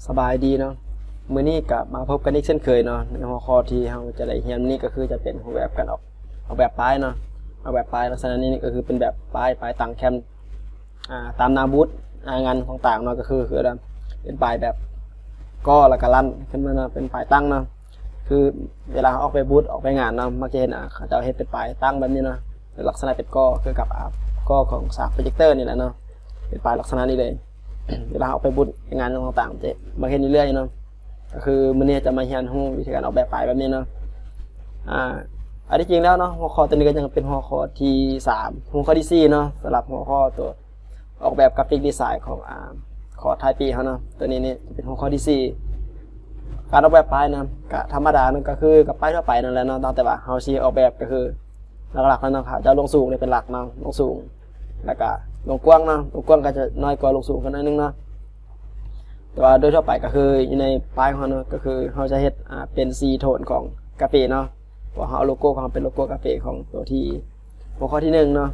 สบายดีเนาะมื้อนี้ก็มาพบกันอีกเช่นเคยเนาะในหัวข้อที่เราจะได้เรียนนี้ก็คือจะเป็นรูปแบบการออกแบบป้ายเนาะออกแบบป้ายลักษณะนี้ก็คือเป็นแบบป้ายตั้งแคมป์ตามหน้าบูธงานต่างๆเนาะก็คือเป็นป้ายแบบก็แล้วก็ลั่นขึ้นมาเนาะเป็นป้ายตั้งเนาะคือเวลาออกไปบูธออกไปงานเนาะมักจะเห็นเขาจะเห็นเป็นป้ายตั้งแบบนี้เนาะลักษณะเป็นก็คือกับก็ของสากโปรเจคเตอร์นี่แหละเนาะเป็นป้ายลักษณะนี้เลย เวลาออกไปบูธงานต่างๆจะมาเห็นเรื่อยๆเนาะก็คือมื้อนี้จะมาเรียนรู้วิธีการออกแบบป้ายแบบนี้เนาะอันที่จริงแล้วเนาะหัวข้อตัวนี้ก็ยังเป็นหัวข้อที่3หัวข้อที่4เนาะสำหรับหัวข้อตัวออกแบบกราฟิกดีไซน์ของคอร์สท้ายปีเขาเนาะตัวนี้จะเป็นหัวข้อที่4การออกแบบป้ายนะก็ธรรมดานั่นก็คือกับป้ายทั่วไปนั่นแหละเนาะแต่ว่าเฮาสิออกแบบก็คือหลักๆแล้วเนาะจะลงสูงเนี่ยเป็นหลักเนาะลงสูงแล้วก็ลงกว้างเนาะลงกว้างก็จะน้อยกว่าลงสูงกันนิดนึงเนาะแต่ว่าโดยทั่วไปก็คืออยู่ในป้ายของเราเนาะก็คือเราจะเฮ็ดเป็นสีโทนของกาแฟเนาะว่าเราเอาโลโก้ของเป็นโลโก้กาแฟของตัวที่หัวข้อที่1เนาะ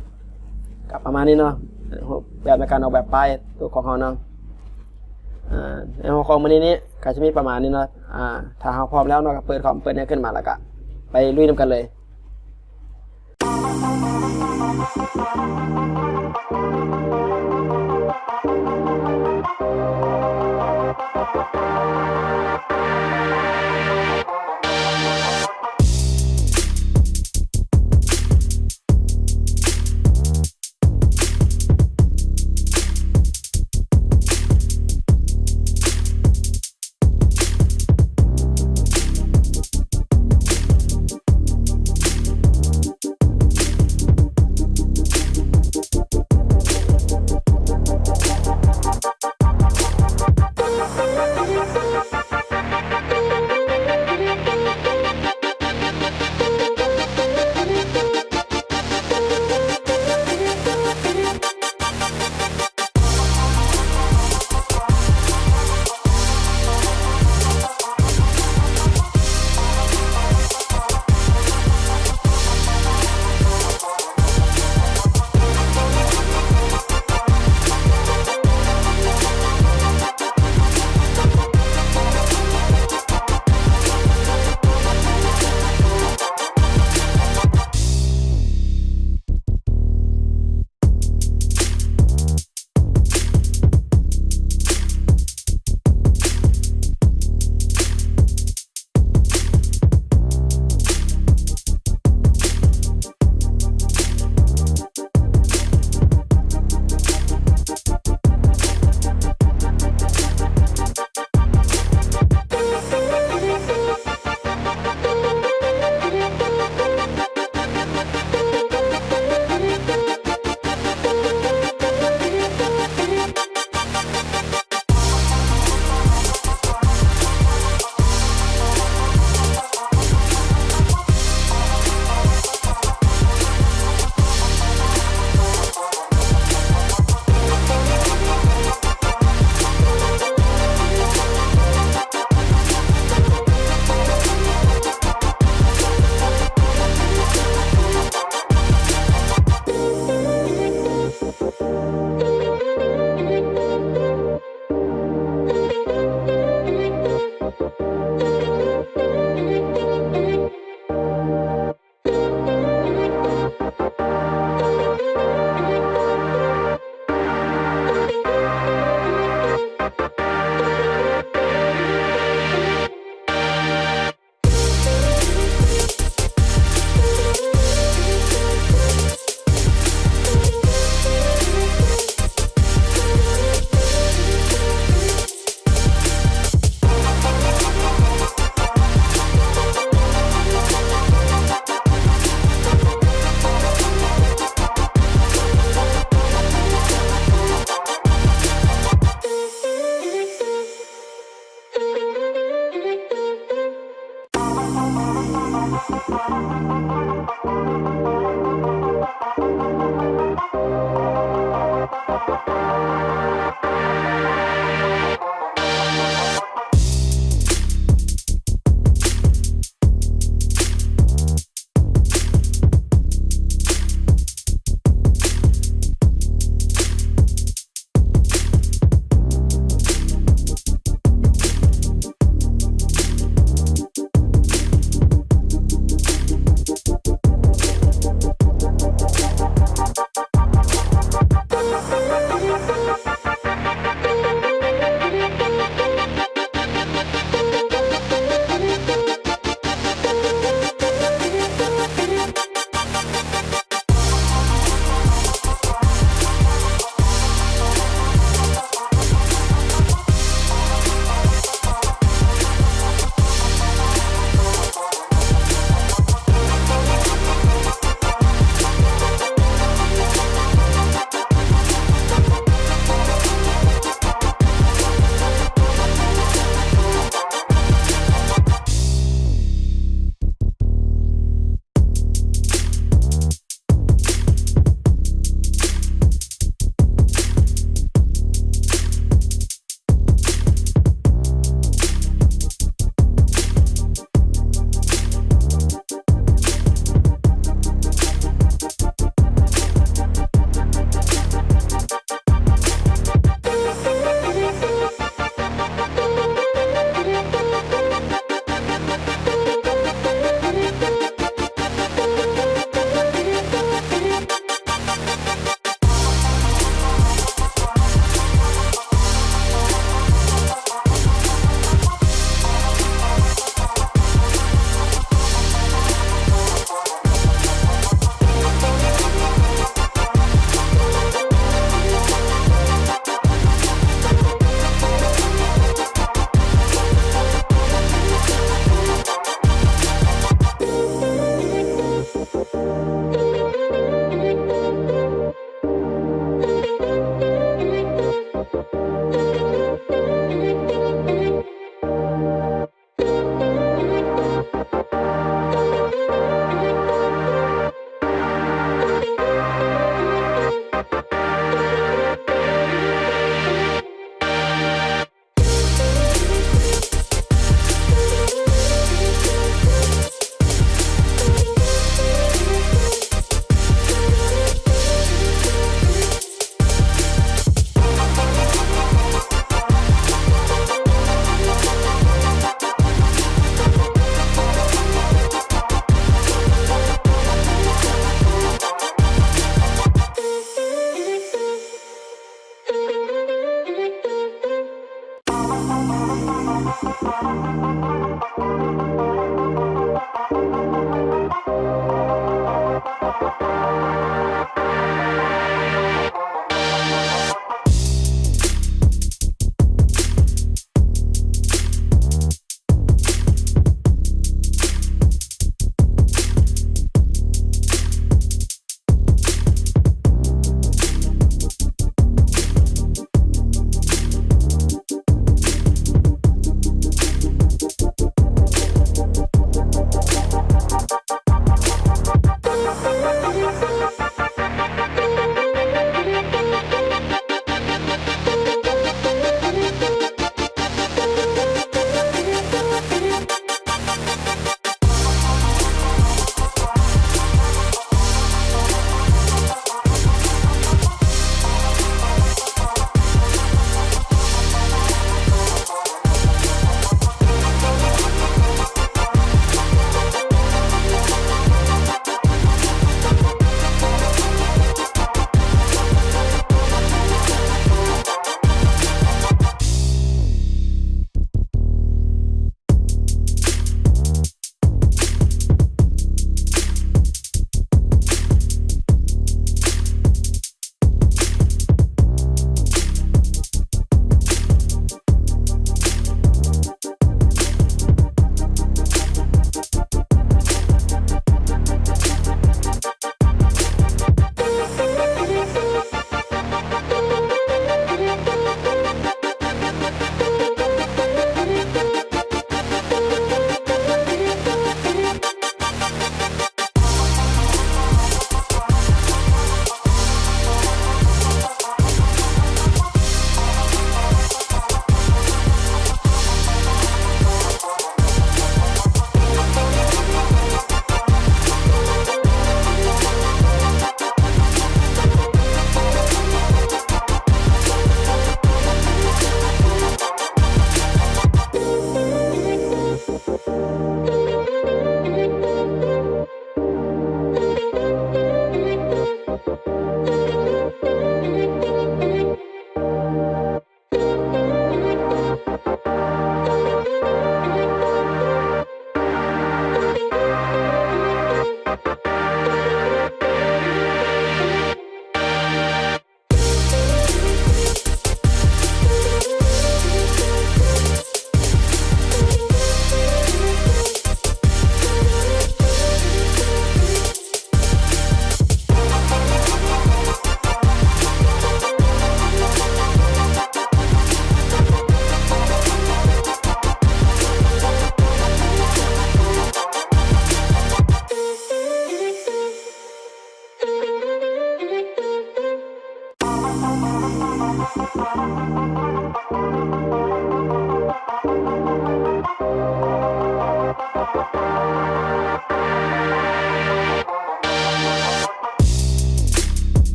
กับประมาณนี้เนาะแบบในการออกแบบป้ายตัวของเราเนาะในหัวข้อมื้อนี้ก็จะมีประมาณนี้เนาะถ้าเราพร้อมแล้วเนาะก็เปิดเนี่ยขึ้นมาแล้วก็ไปลุยนำกันเลย